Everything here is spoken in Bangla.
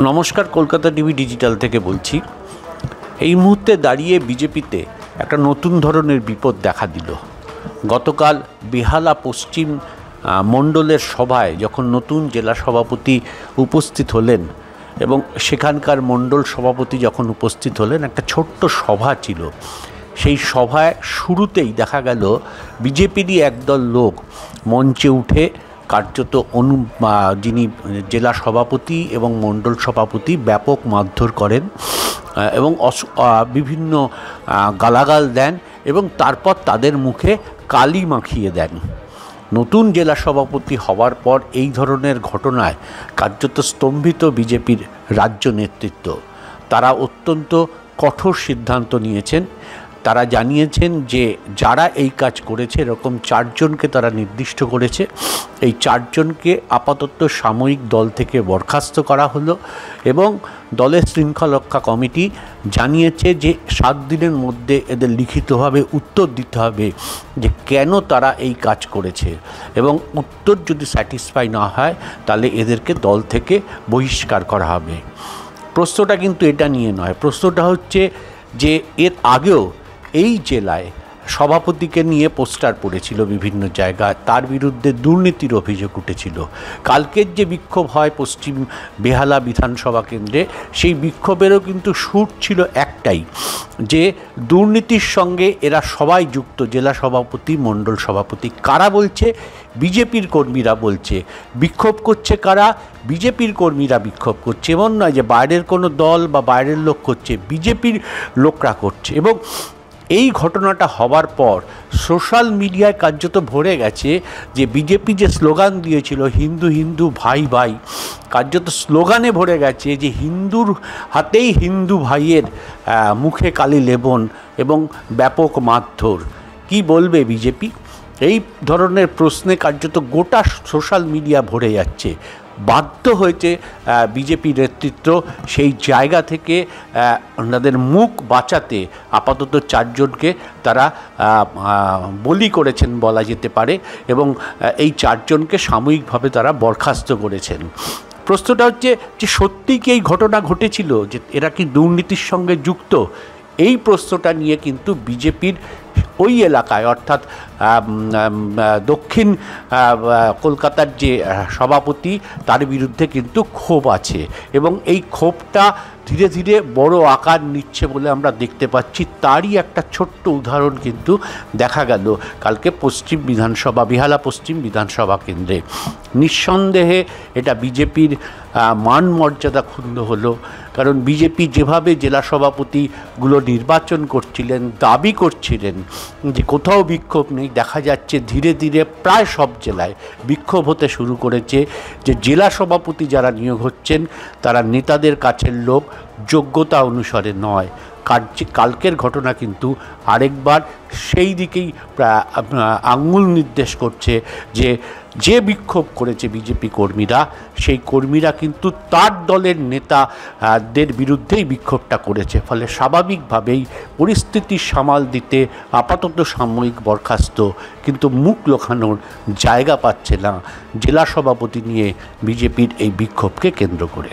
নমস্কার, কলকাতা টিভি ডিজিটাল থেকে বলছি। এই মুহূর্তে দাঁড়িয়ে বিজেপিতে একটা নতুন ধরনের বিপদ দেখা দিল। গতকাল বেহালা পশ্চিম মণ্ডলের সভায় যখন নতুন জেলা সভাপতি উপস্থিত হলেন এবং সেখানকার মণ্ডল সভাপতি যখন উপস্থিত হলেন, একটা ছোট্ট সভা ছিল। সেই সভায় শুরুতেই দেখা গেল বিজেপিরই একদল লোক মঞ্চে উঠে কার্যত যিনি জেলা সভাপতি এবং মণ্ডল সভাপতি ব্যাপক মারধর করেন এবং বিভিন্ন গালাগাল দেন এবং তারপর তাদের মুখে কালি মাখিয়ে দেন। নতুন জেলা সভাপতি হওয়ার পর এই ধরনের ঘটনায় কার্যত স্তম্ভিত বিজেপির রাজ্য নেতৃত্ব। তারা অত্যন্ত কঠোর সিদ্ধান্ত নিয়েছেন। তারা জানিয়েছেন যে যারা এই কাজ করেছে, এরকম 4 জনকে তারা নির্দিষ্ট করেছে। এই 4 জনকে আপাতত সাময়িক দল থেকে বরখাস্ত করা হলো এবং দলের শৃঙ্খলা কমিটি জানিয়েছে যে 7 দিনের মধ্যে এদের লিখিতভাবে উত্তর দিতে হবে যে কেন তারা এই কাজ করেছে, এবং উত্তর যদি স্যাটিসফাই না হয় তাহলে এদেরকে দল থেকে বহিষ্কার করা হবে। প্রশ্নটা কিন্তু এটা নিয়ে নয়, প্রশ্নটা হচ্ছে যে এর আগেও এই জেলায় সভাপতিকে নিয়ে পোস্টার পড়েছিল বিভিন্ন জায়গায়, তার বিরুদ্ধে দুর্নীতির অভিযোগ উঠেছিল। কালকের যে বিক্ষোভ হয় পশ্চিম বেহালা বিধানসভা কেন্দ্রে, সেই বিক্ষোভেরও কিন্তু সুর ছিল একটাই, যে দুর্নীতির সঙ্গে এরা সবাই যুক্ত, জেলা সভাপতি মণ্ডল সভাপতি। কারা বলছে? বিজেপির কর্মীরা বলছে। বিক্ষোভ করছে কারা? বিজেপির কর্মীরা বিক্ষোভ করছে। এমন নয় যে বাইরের কোনো দল বা বাইরের লোক করছে, বিজেপির লোকরা করছে। এবং এই ঘটনাটা হওয়ার পর সোশ্যাল মিডিয়ায় কার্যত ভরে গেছে যে বিজেপি যে স্লোগান দিয়েছিল হিন্দু হিন্দু ভাই ভাই, কার্যত স্লোগানে ভরে গেছে যে হিন্দুর হাতেই হিন্দু ভাইয়ের মুখে কালি লেপন এবং ব্যাপক মারধর। কি বলবে বিজেপি? এই ধরনের প্রশ্নে কার্যত গোটা সোশ্যাল মিডিয়া ভরে যাচ্ছে। বাধ্য হয়েছে বিজেপি নেতৃত্ব সেই জায়গা থেকে ওনাদের মুখ বাঁচাতে আপাতত 4 জনকে তারা বলি করেছেন বলা যেতে পারে, এবং এই 4 জনকে সাময়িকভাবে তারা বরখাস্ত করেছেন। প্রশ্নটা হচ্ছে যে সত্যিই কি এই ঘটনা ঘটেছিল, যে এরা কি দুর্নীতির সঙ্গে যুক্ত? এই প্রশ্নটা নিয়ে কিন্তু বিজেপির ওই এলাকায়, অর্থাৎ দক্ষিণ কলকাতার যে সভাপতি, তার বিরুদ্ধে কিন্তু ক্ষোভ আছে এবং এই ক্ষোভটা ধীরে ধীরে বড় আকার নিচ্ছে বলে আমরা দেখতে পাচ্ছি। তারই একটা ছোট্ট উদাহরণ কিন্তু দেখা গেল কালকে বেহালা পশ্চিম বিধানসভা কেন্দ্রে। নিঃসন্দেহে এটা বিজেপির মান মর্যাদা ক্ষুণ্ণ হলো, কারণ বিজেপি যেভাবে জেলা সভাপতিগুলো নির্বাচন করছিলেন, দাবি করছিলেন যে কোথাও বিক্ষোভ নেই, দেখা যাচ্ছে ধীরে ধীরে প্রায় সব জেলায় বিক্ষোভ হতে শুরু করেছে। যে জেলা সভাপতি যারা নিয়োগ হচ্ছেন তারা নেতাদের কাছের লোক, যোগ্যতা অনুসারে নয়। কালকের ঘটনা কিন্তু আরেকবার সেই দিকেই আঙুল নির্দেশ করছে যে বিক্ষোভ করেছে বিজেপি কর্মীরা, সেই কর্মীরা কিন্তু তার দলের নেতাদের বিরুদ্ধেই বিক্ষোভটা করেছে। ফলে স্বাভাবিকভাবেই পরিস্থিতি সামাল দিতে আপাতত সাময়িক বরখাস্ত, কিন্তু মুখ লোকানোর জায়গা পাচ্ছে না জেলা সভাপতি নিয়ে বিজেপির এই বিক্ষোভকে কেন্দ্র করে।